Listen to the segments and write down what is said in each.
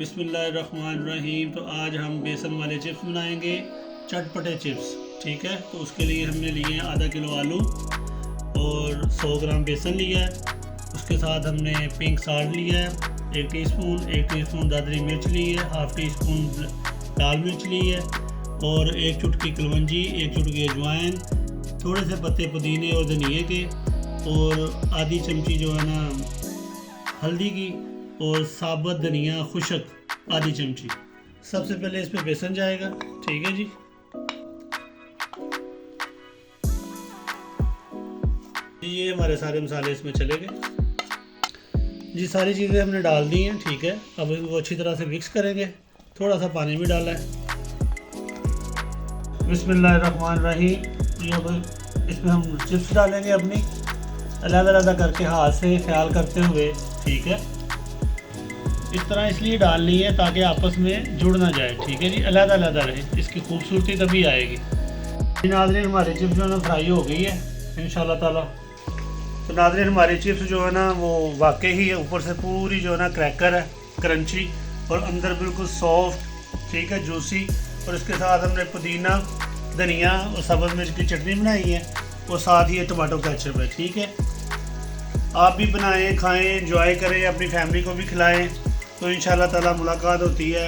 बिस्मिल्लाहिर्रहमानिर्रहीम। तो आज हम बेसन वाले चिप्स बनाएंगे, चटपटे चिप्स। ठीक है, तो उसके लिए हमने लिए हैं आधा किलो आलू और 100 ग्राम बेसन लिया है। उसके साथ हमने पिंक साल्ट लिया है 1 टीस्पून दादरी मिर्च ली है, हाफ़ टी स्पून लाल मिर्च ली है और 1 चुटकी कलवंजी, 1 चुटकी अजवाइन, थोड़े से पत्ते पुदीने और धनिए के और आधी चमची जो है ना हल्दी की और साबुत धनिया खुशक आधी चमची। सबसे पहले इस पे बेसन जाएगा। ठीक है जी, ये हमारे सारे मसाले इसमें चले गए जी। सारी चीज़ें हमने डाल दी हैं। ठीक है, अब वो अच्छी तरह से मिक्स करेंगे। थोड़ा सा पानी भी डाला है। बिस्मिल्लाहिर्रहमानिर्रहीम। अब इसमें हम चिप्स डालेंगे अपनी अलग-अलग करके हाथ से ख्याल करते हुए। ठीक है, इस तरह इसलिए डालनी है ताकि आपस में जुड़ ना जाए। ठीक है जी, अलग-अलग रहे, इसकी खूबसूरती तभी आएगी। नाज़रीन, हमारी चिप्स जो है ना फ्राई हो गई है इंशाल्लाह ताला। तो नाज़रीन, हमारी चिप्स जो है ना वो वाकई ही ऊपर से पूरी जो है ना क्रैकर है, क्रंची, और अंदर बिल्कुल सॉफ्ट। ठीक है, जूसी। और इसके साथ हमने पुदीना, धनिया और सब्ज़ मिर्च की चटनी बनाई है और साथ ही ये टमाटो केचप है। ठीक है, आप भी बनाएं, खाएं, एंजॉय करें, अपनी फैमिली को भी खिलाएं। तो इंशाल्लाह ताला मुलाकात होती है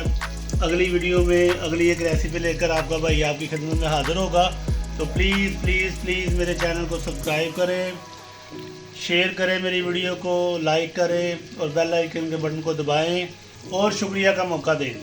अगली वीडियो में। अगली एक रेसिपी लेकर आपका भाई आपकी खिदमत में हाज़िर होगा। तो प्लीज़ प्लीज़ प्लीज़ मेरे चैनल को सब्सक्राइब करें, शेयर करें मेरी वीडियो को, लाइक करें और बेल आइकन के बटन को दबाएं और शुक्रिया का मौका दें।